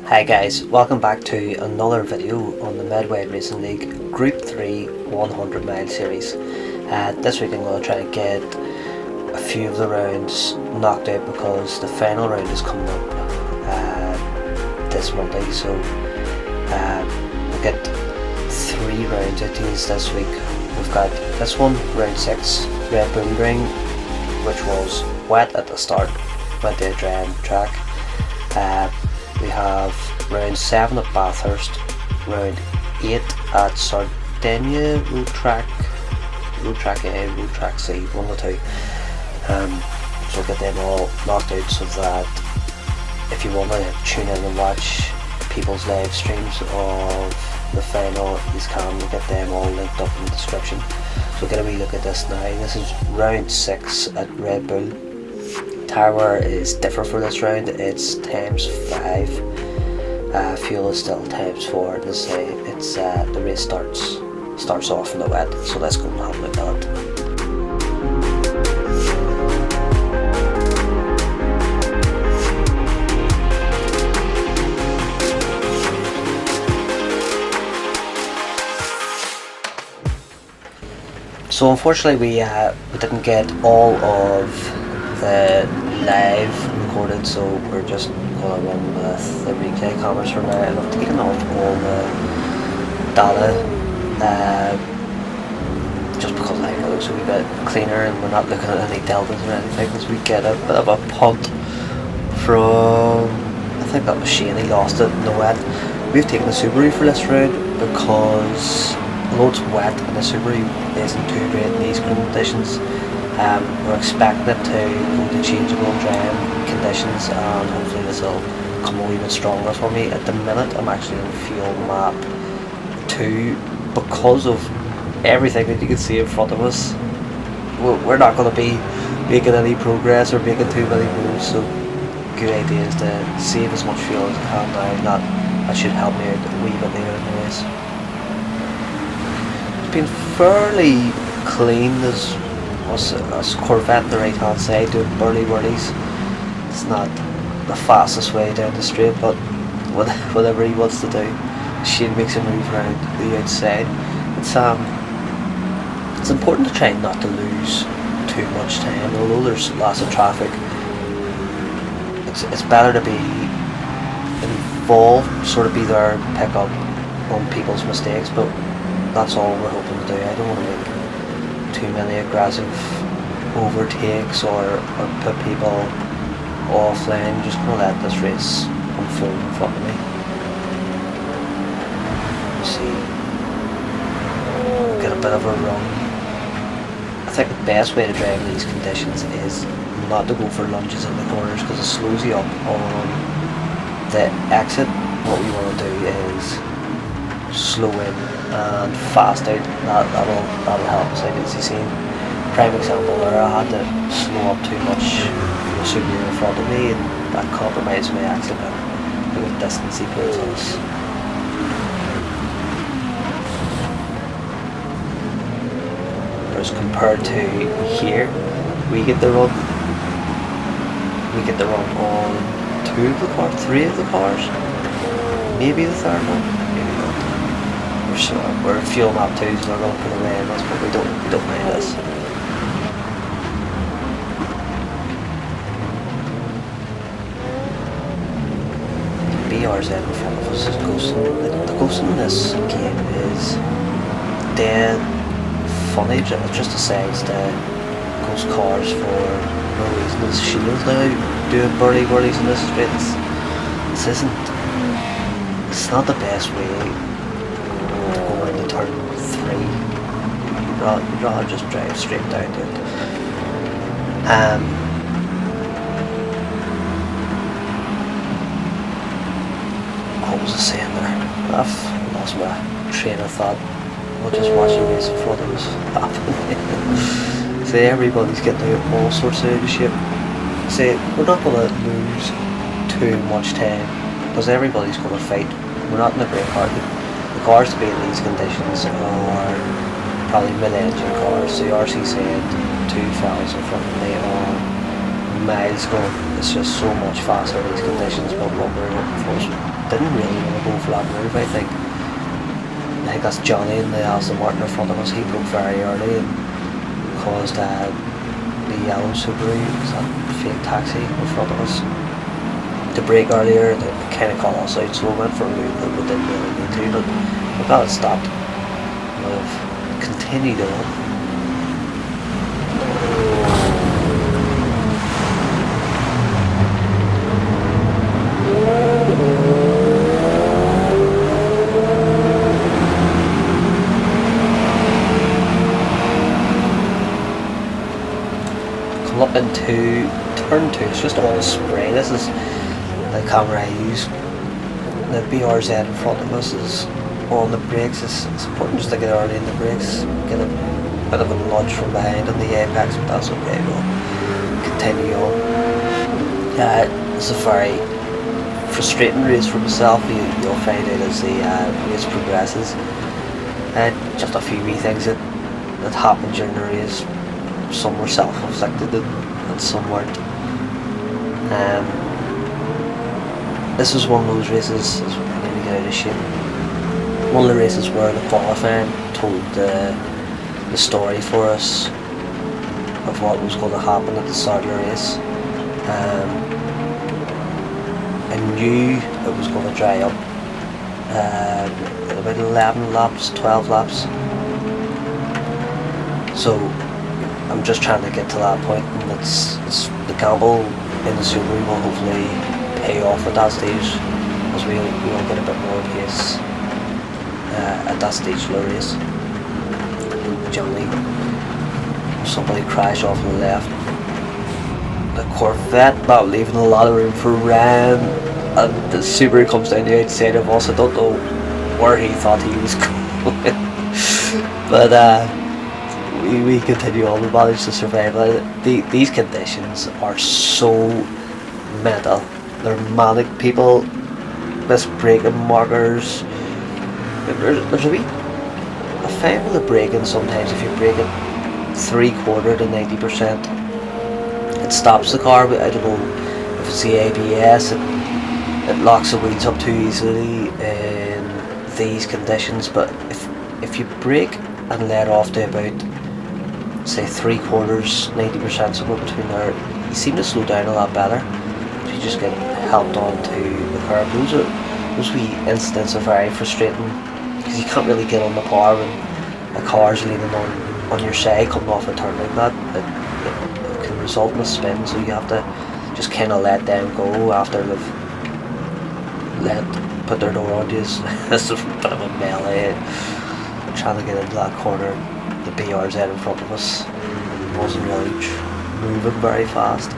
Hi guys, welcome back to another video on the Medway Racing League Group 3 100 mile series. This week I'm going to try and get a few of the rounds knocked out because the final round is coming up this Monday, so we'll get 3 rounds out these this week. We've got this one, round 6, Red Bull Ring, which was wet at the start, went to a dry track. We have round 7 at Bathurst, round 8 at Sardinia, road track A, road track C, 1 or 2. So we'll get them all knocked out so that if you want to tune in and watch people's live streams of the final, you can. We'll get them all linked up in the description. So we'll get a wee look at this now. This is round 6 at Red Bull. Tyre wear is different for this round, it's times 5, fuel is still times 4. As I say, it's the race starts off in the wet, so let's go and have a look at it. So unfortunately we didn't get all of the live recorded, so we're just going to run with the replay cameras for now, and I've taken off all the data just because I think it looks a wee bit cleaner and we're not looking at any deltas or anything, as we get a bit of a punt from, I think that was Shane, he lost it in the wet. We've taken the Subaru for this round because although it's wet and the Subaru isn't too great in these conditions, we're expecting it to go to changeable drying conditions, and hopefully this will come a wee bit stronger for me. At the minute I'm actually on fuel map 2 because of everything that you can see in front of us. We're not going to be making any progress or making too many moves, so good idea is to save as much fuel as I can now. That should help me out a wee bit later in the race. It's been fairly clean. There's a Corvette on the right hand side doing burly whirlies. It's not the fastest way down the straight, but whatever he wants to do. Shane makes a move around the outside. It's important to try not to lose too much time, although there's lots of traffic. It's better to be involved, sort of be there, pick up on people's mistakes, but that's all we're hoping to do. I don't want to make too many aggressive overtakes or put people offline. I'm just going to let this race unfold in front of me. See, get a bit of a run. I think the best way to drive in these conditions is not to go for lunges in the corners because it slows you up on the exit. What we want to do is slow in and fast out. That'll help us out. As you seen, prime example there, I had to slow up too much for the Subaru in front of me, and that compromised my exit and the distance he puts on us. Whereas compared to here, we get the run on 2 of the cars, 3 of the cars, maybe the 3rd one. We're fuel map 2, so we're going to put away in this, but we don't mind this. BRZ in front of us is ghosting. The ghosting in this game is dead funny. Just asides the ghost cars for no reason. There's shields now doing burly whirlies in this straight. It's not the best way go into turn 3. You'd rather just drive straight down to it. What was I saying there? I've lost my train of thought. We'll just watch the race in front of us happen. See, everybody's getting out all sorts of shape. See, we're not going to lose too much time because everybody's going to fight. We're not in a great car. The cars to be in these conditions are probably mid-engine cars. The RC said 2 fellas in front of me on miles going. It's just so much faster in these conditions, but what we were looking for didn't really want to go for that move. I think that's Johnny in the Aston Martin in front of us. He broke very early and caused the yellow Subaru, that fake taxi in front of us, to brake earlier. It kind of caught us out, so we went for a move that we didn't really need to, but we got it stopped. We've continued on. Up into turn 2, it's just all spray. This is the camera I use. The BRZ in front of us is on the brakes. It's important just to get early in the brakes, get a bit of a nudge from behind on the apex, but that's okay. We'll continue on. It's a very frustrating race for myself. You'll find out as the race progresses. Just a few wee things that happened during the race. Some were self-inflicted and some weren't. This was one of those races, as we need to get out of shape. One of the races where the qualifying told the story for us of what was going to happen at the start of the race. I knew it was going to dry up in about 11 laps, 12 laps. So I'm just trying to get to that point, and it's the gamble in the Subaru will hopefully pay off at that stage, as we will get a bit more pace at that stage of the race. Johnny, somebody crashed off to the left. The Corvette not leaving a lot of room for Ryan, and the Subaru comes down the outside of us. I don't know where he thought he was going, but we continue on. We managed to survive. These conditions are so mental. They're manic. People miss braking markers. There's a fine with the braking sometimes. If you brake it 3/4 to 90%, it stops the car. But I don't know if it's the ABS. It locks the wheels up too easily in these conditions. But if you brake and let off to about, say, 3/4, 90%, somewhere between there, you seem to slow down a lot better. You just get helped onto the curb. Those wee incidents are very frustrating, because you can't really get on the power when a car's leaning on your side coming off a turn like that. It can result in a spin, so you have to just kind of let them go after they've put their door on you. It's a bit of a melee. I'm trying to get into that corner. The BRZ in front of us wasn't really moving very fast,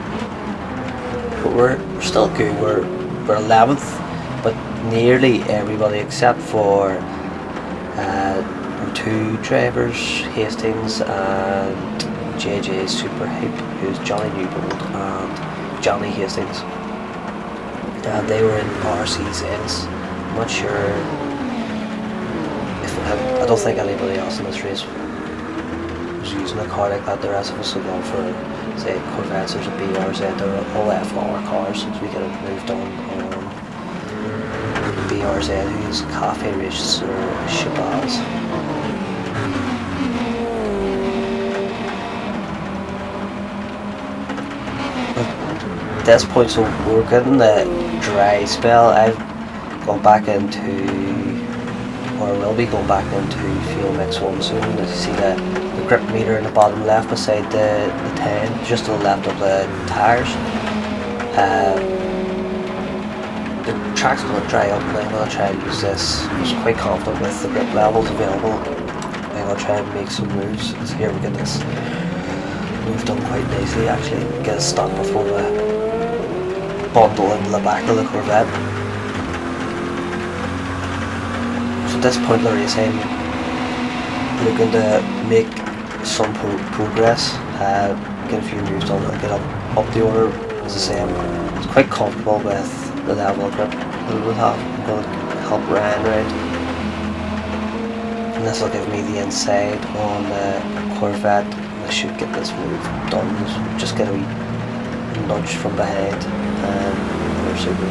but we're still good. We're 11th, but nearly everybody except for our 2 drivers, Hastings and JJ Superhype, who's Johnny Newbold and Johnny Hastings. They were in RC's ends. I'm not sure if I don't think anybody else in this race was using a car like that. The rest of us have gone for, say, Corvettes. There's a BRZ. They're all F-R cars, since we could have moved on BRZ, who's Cafe Racer Shabazz. At this point, so we're getting the dry spell. I've gone back into, or will be going back into fuel mix 1 soon. As you see the grip meter in the bottom left beside the 10, just to the left of the tyres. The track's going to dry up, and I'm going to try and use this. I was quite confident with the grip levels available. I'm going to try and make some moves. So here we get this move done quite nicely, actually. Get it stopped before the bundle into the back of the Corvette. So at this point in the race, I'm looking to make some progress, get a few moves done and get up the order. As I say, I'm quite comfortable with the level of grip that we would have. I'm going to help Ryan around, and this will give me the inside on the Corvette. I should get this move done. Just get a wee nudged from behind, and they're super.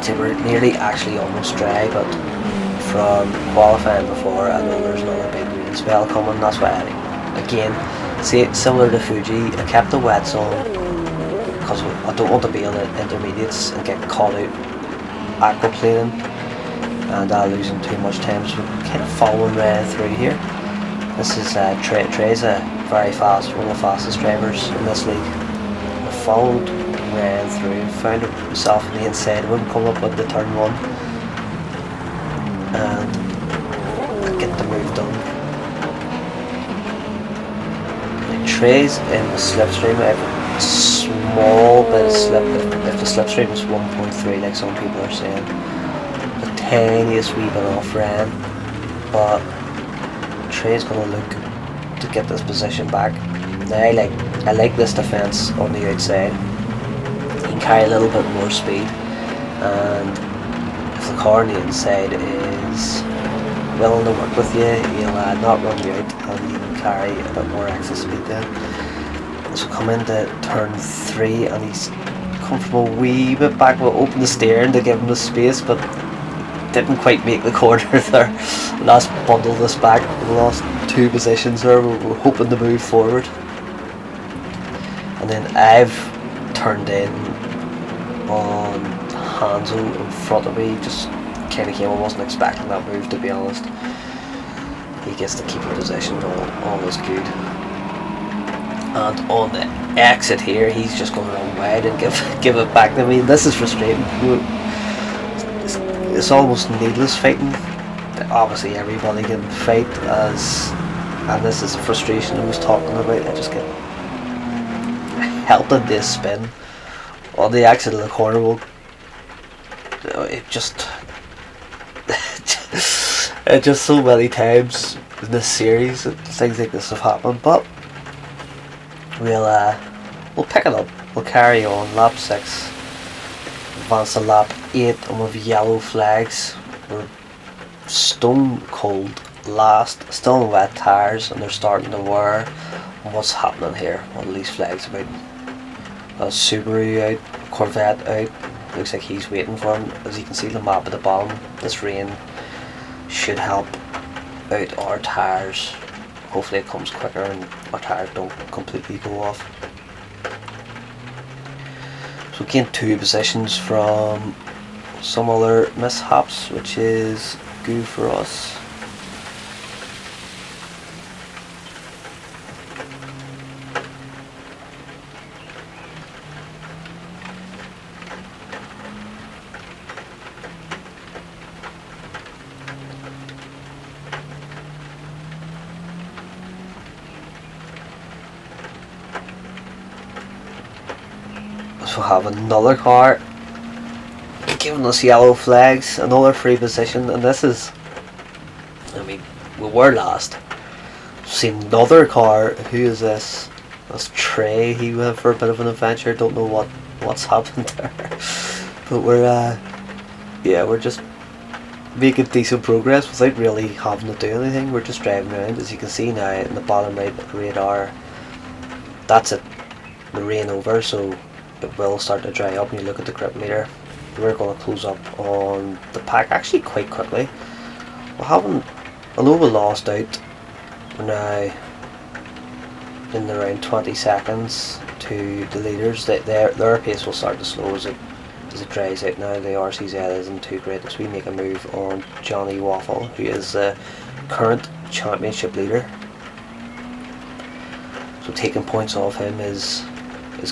So we're nearly actually almost dry, but from qualifying before, I know there's another big rain spell coming. That's why again, see, similar to Fuji, I kept the wets on because I don't want to be on the intermediates and get caught out aquaplaning and losing too much time. So we're kind of following right through here. This is Trey's a very fast, one of the fastest drivers in this league. I followed right through, found myself on the inside of him, coming up into turn 1 and get the move done. Trey's in the slipstream. I have a small bit of slip. If the slipstream is 1.3 like some people are saying, the tiniest wee bit off Ryan, but Trey's going to look to get this position back. Now I like this defence on the outside. You can carry a little bit more speed, and if the car on the inside is willing to work with you, he'll not run you out, and you can carry a bit more excess speed then. So come into turn 3, and he's come from a wee bit back. We'll open the steering to give him the space, but didn't quite make the corner there. Last bundled us back. We lost 2 positions there. We were hoping to move forward, and then I've turned in on Hanzo in front of me. Just kind of came. I wasn't expecting that move, to be honest. He gets to keep a position. All is good. And on the exit here, he's just going to run wide and give it back to me. This is frustrating. It's almost needless fighting. Obviously everybody can fight, and this is the frustration I was talking about. I just get helping this spin on the exit of the corner. Well, it just so many times in this series that things like this have happened, but we'll pick it up. We'll carry on. Lap 6, advance to lap 8, and with yellow flags. We're stone cold last, still on wet tyres, and they're starting to wear. And what's happening here? What are these flags about? Subaru out, Corvette out. Looks like he's waiting for him. As you can see the map at the bottom, this rain should help out our tyres. Hopefully it comes quicker and our tyres don't completely go off. So we gained 2 positions from some other mishaps, which is good for us. So have another car giving us yellow flags, another free position, and this is, I mean, we were last. See another car. Who is this? That's Trey. He went for a bit of an adventure. Don't know what's happened there, but we're just making decent progress without really having to do anything. We're just driving around. As you can see now in the bottom right radar, that's it, the rain over, so it will start to dry up. And you look at the grip meter, we're going to close up on the pack actually quite quickly. We haven't, although we lost out, we're now in around 20 seconds to the leaders. Their pace will start to slow as it dries out now. The RCZ isn't too great, so we make a move on Johnny Waffle, who is the current championship leader. So taking points off him is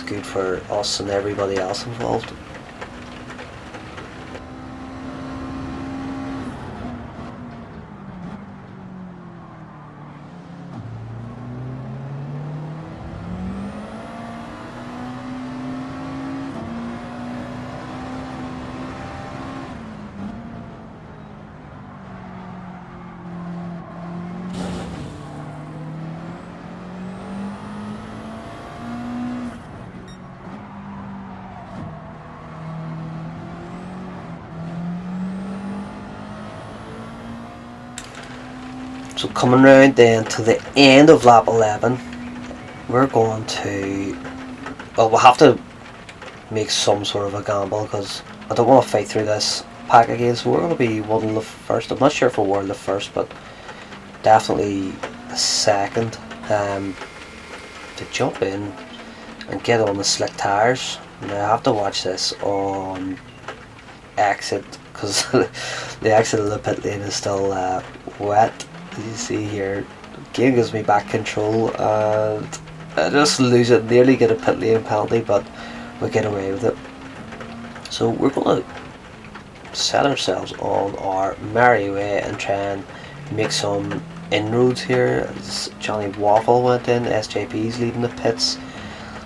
good for us and everybody else involved. So coming round then to the end of lap 11, we're going to, well, we'll have to make some sort of a gamble because I don't want to fight through this pack again. So we're going to be one of the first. I'm not sure if we're the first, but definitely the second to jump in and get on the slick tyres. Now I have to watch this on exit because the exit of the pit lane is still wet. As you see here, the game gives me back control and I just lose it, nearly get a pit lane penalty, but we get away with it. So we're going to set ourselves on our merry way and try and make some inroads here. As Johnny Waffle went in, SJP's leading the pits,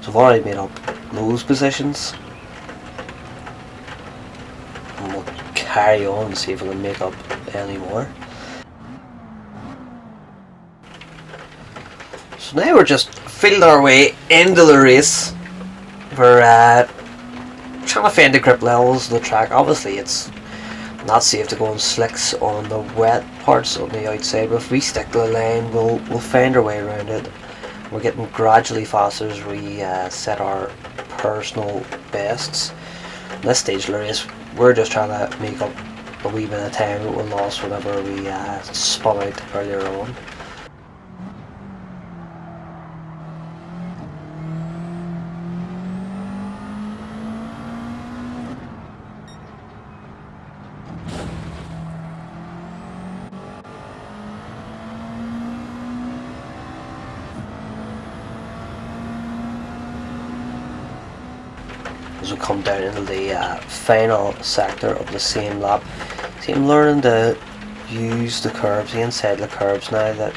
so I've already made up those positions. And we'll carry on and see if we can make up any more. So now we're just feeling our way into the race. We're trying to find the grip levels of the track. Obviously it's not safe to go on slicks on the wet parts on the outside, but if we stick to the line we'll find our way around it. We're getting gradually faster as we set our personal bests. At this stage of the race we're just trying to make up a wee bit of time that we lost whenever we spun out earlier on. As we come down into the final sector of the same lap, see, I'm learning to use the curbs, the inside of the curbs now. That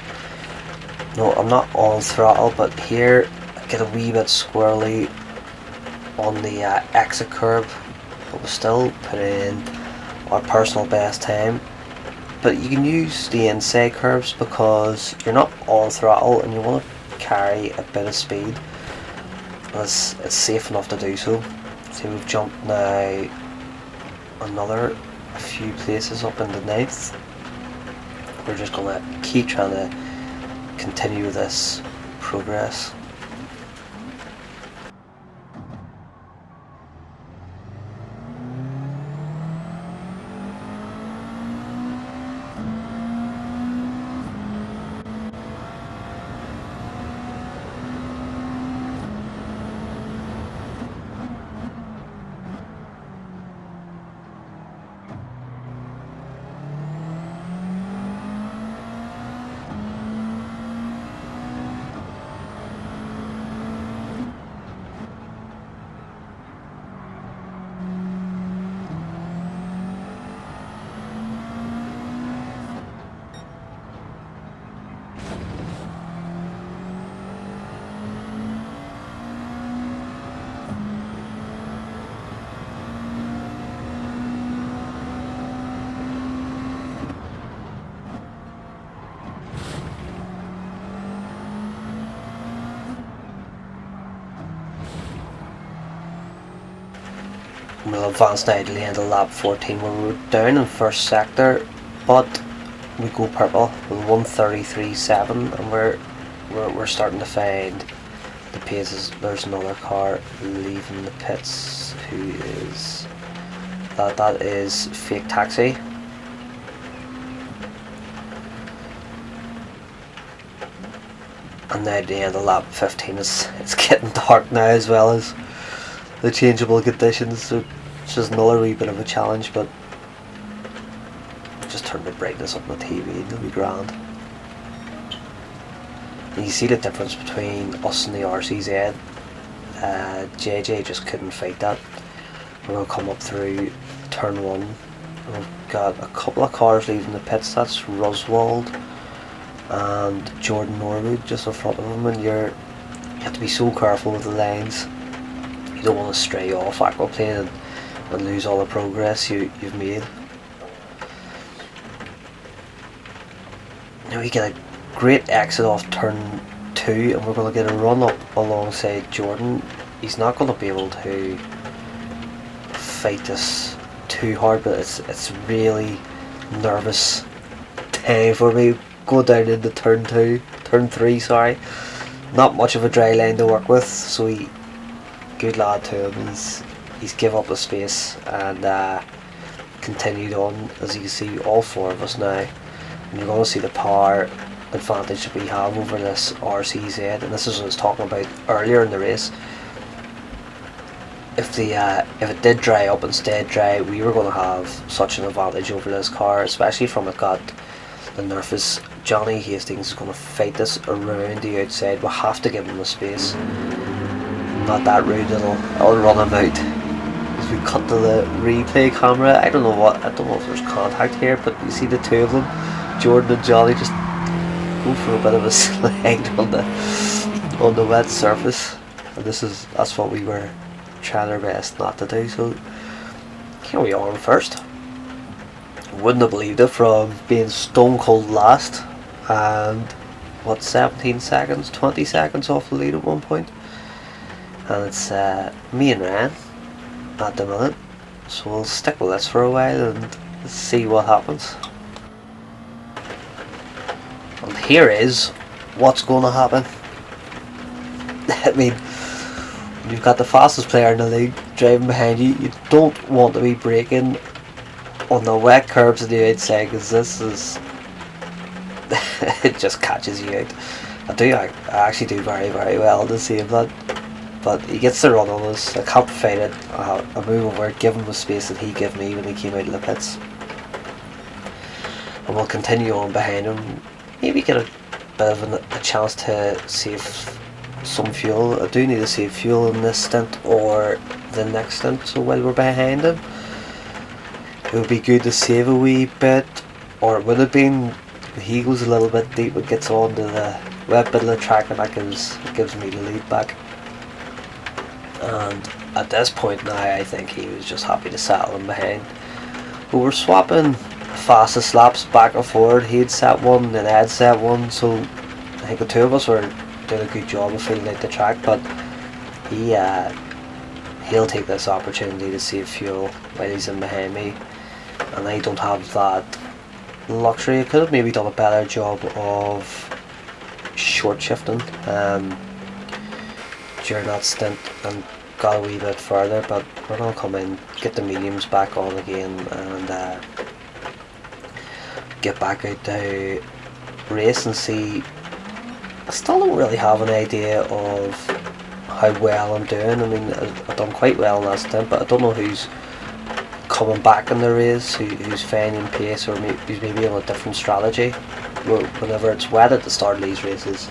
no, I'm not on throttle, but here I get a wee bit squirrely on the exit curb, but we still put in our personal best time. But you can use the inside curbs because you're not on throttle and you want to carry a bit of speed. It's safe enough to do so. See, we've jumped now another few places up into 9th. We're just going to keep trying to continue this progress. We'll advance now to the end of lap 14 where we're down in first sector, but we go purple with 1:33.7 and we're starting to find the paces. There's another car leaving the pits. Who is that? That is Fake Taxi. And now at the end of lap 15 it's getting dark now, as well as the changeable conditions, so it's just another wee bit of a challenge, but just turn the brightness up on the TV and it'll be grand. And you see the difference between us and the RCZ. JJ just couldn't fight that. We're going to come up through turn 1. We've got a couple of cars leaving the pits. That's Roswald and Jordan Norwood just in front of him, and you have to be so careful with the lines. You don't want to stray off aquaplane and lose all the progress you've made. Now we get a great exit off turn 2 and we're going to get a run up alongside Jordan. He's not going to be able to fight this too hard, but it's really nervous time for me going down into turn 3, sorry. Not much of a dry line to work with, so good lad to him. He's give up the space and continued on. As you can see, all 4 of us now, and you're going to see the power advantage that we have over this RCZ, and this is what I was talking about earlier in the race. If it did dry up and stayed dry, we were going to have such an advantage over this car, especially from it got the nervous. Johnny Hastings is going to fight this around the outside. We'll have to give him the space. Not that rude, it'll run him out. As we cut to the replay camera, I don't know if there's contact here, but you see the 2 of them, Jordan and Johnny, just go for a bit of a slide on the wet surface, and that's what we were trying our best not to do. So here we are first. Wouldn't have believed it, from being stone cold last and 17 seconds, 20 seconds off the lead at one point, and it's me and Ryan at the minute, so we'll stick with this for a while and see what happens. And here is what's going to happen. I mean, when you've got the fastest player in the league driving behind you, you don't want to be braking on the wet curbs of the outside, because this is it just catches you out. I actually do very, very well to save that, but he gets the run on us. I can't fight it. I move over, give him the space that he gave me when he came out of the pits, and we'll continue on behind him. Maybe get a bit of a chance to save some fuel. I do need to save fuel in this stint or the next stint, so while we're behind him, it would be good to save a wee bit, or it would have been. He goes a little bit deep and gets on to the wet bit of the track, and that gives me the lead back. And at this point now, I think he was just happy to settle him behind. But we're swapping fastest laps back and forward. He'd set one, then I'd set one, so I think the 2 of us were doing a good job of filling out the track. But he'll take this opportunity to save fuel while he's in behind me, and I don't have that luxury. I could have maybe done a better job of short shifting during that stint and got a wee bit further, but we're going to come in, get the mediums back on again, and get back out to race and see. I still don't really have an idea of how well I'm doing. I mean, I've done quite well in that stint, but I don't know who's coming back in the race, who's finding pace, or who's maybe on a different strategy. Whenever it's wet at the start of these races,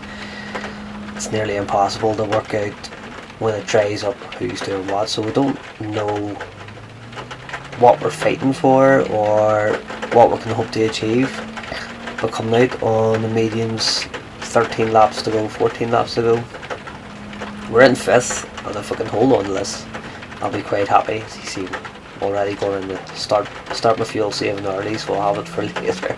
it's nearly impossible to work out when it dries up who's doing what, so we don't know what we're fighting for or what we can hope to achieve. But coming out on the mediums, 13 laps to go, 14 laps to go, we're in 5th, and if we can hold on to this, I'll be quite happy. You see, already going in to start my fuel saving early, so I'll have it for later.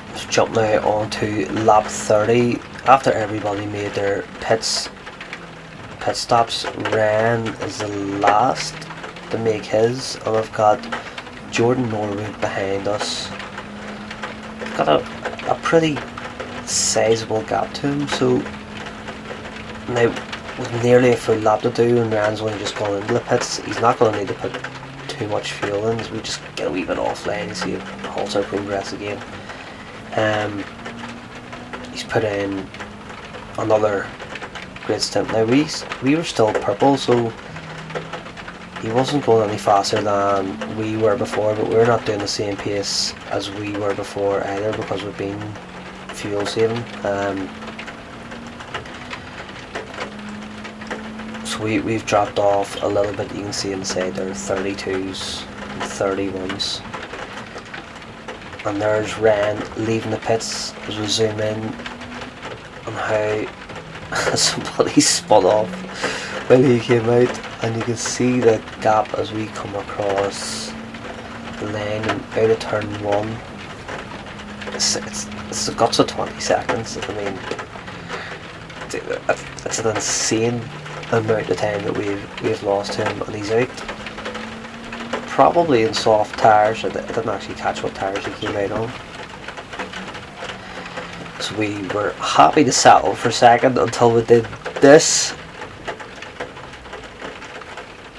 Let's jump now on to lap 30. After everybody made their pit stops, Ryan is the last to make his, and I've got Jordan Norwood behind us. I've got a pretty sizable gap to him, so now with nearly a full lap to do and Ryan's only just gone into the pits, he's not going to need to put too much fuel in, so we just get a wee bit offline and see if it halts our progress again. He's put in another great stint. Now we were still purple, so he wasn't going any faster than we were before, but we're not doing the same pace as we were before either, because we've been fuel saving. So we've dropped off a little bit. You can see inside there are 32s and 31s, and there's Ren leaving the pits as we zoom in on how somebody spun off when he came out, and you can see the gap as we come across the lane and out of turn 1. It's the guts of 20 seconds. I mean, it's an insane amount of time that we've lost him, and he's out probably in soft tyres. I didn't actually catch what tyres he came out on. So we were happy to settle for second until we did this.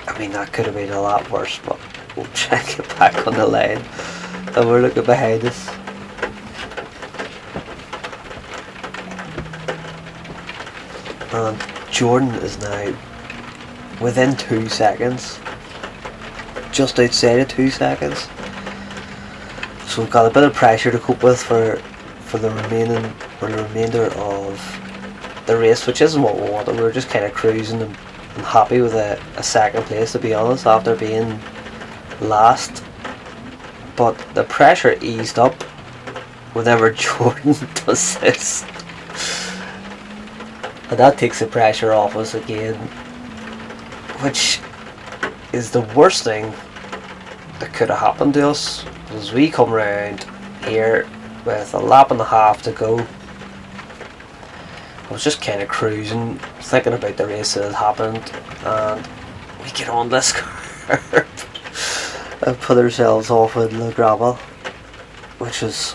I mean, that could have been a lot worse, but we'll try and get back on the line. And we're looking behind us. And Jordan is now within 2 seconds. Just outside of 2 seconds. So we've got a bit of pressure to cope with for the remainder of the race, which isn't what we wanted. We were just kind of cruising and happy with a second place, to be honest, after being last. But the pressure eased up whenever Jordan does this, and that takes the pressure off us again, which is the worst thing that could have happened to us. As we come round here with a lap and a half to go, I was just kind of cruising, thinking about the race that had happened, and we get on this curve and put ourselves off in the gravel, which is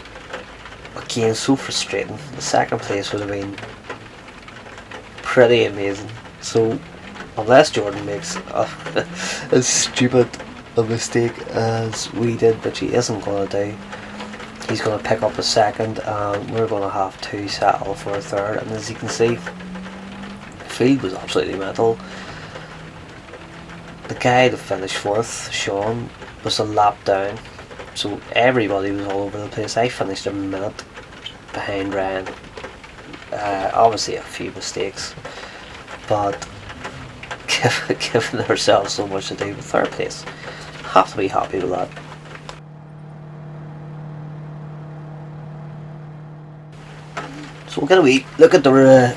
again so frustrating. The second place would have been pretty amazing. So unless Jordan makes as stupid a mistake as we did, which he isn't going to do, he's going to pick up a second, and we're going to have to settle for a third. And as you can see, the field was absolutely mental. The guy that finished fourth, Sean, was a lap down, so everybody was all over the place. I finished a minute behind Ryan. Obviously a few mistakes, but given ourselves so much to do with third place, have to be happy with that. So we'll get a wee look at the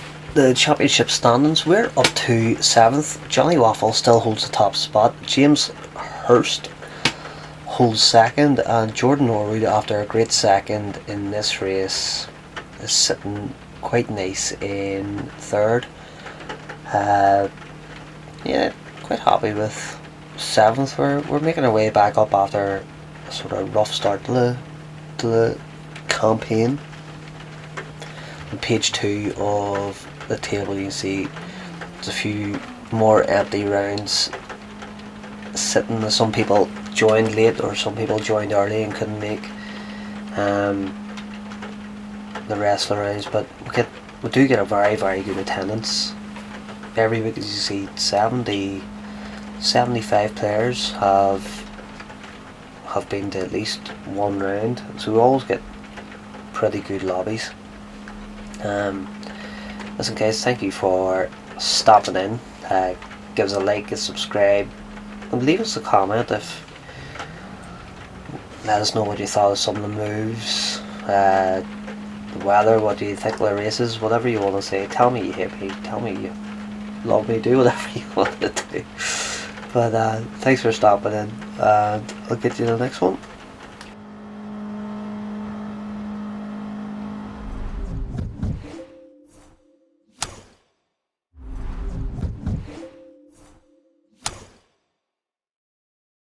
championship standings. We're up to 7th. Johnny Waffle still holds the top spot. James Hurst holds 2nd, and Jordan Norwood, after a great second in this race, is sitting quite nice in 3rd. Yeah, quite happy with 7th. We're making our way back up after a sort of rough start to the campaign. On page 2 of the table, you can see there's a few more empty rounds sitting. Some people joined late, or some people joined early and couldn't make the rest of the rounds, but we do get a very, very good attendance every week. As you see, 75 players have been to at least one round, so we always get pretty good lobbies. Listen guys, thank you for stopping in. Give us a like and subscribe, and leave us a comment. Let us know what you thought of some of the moves, the weather, what do you think of the races, whatever you want to say. Tell me you hate me, tell me you love me, do whatever you want to do. But thanks for stopping in, and I'll get you in the next one.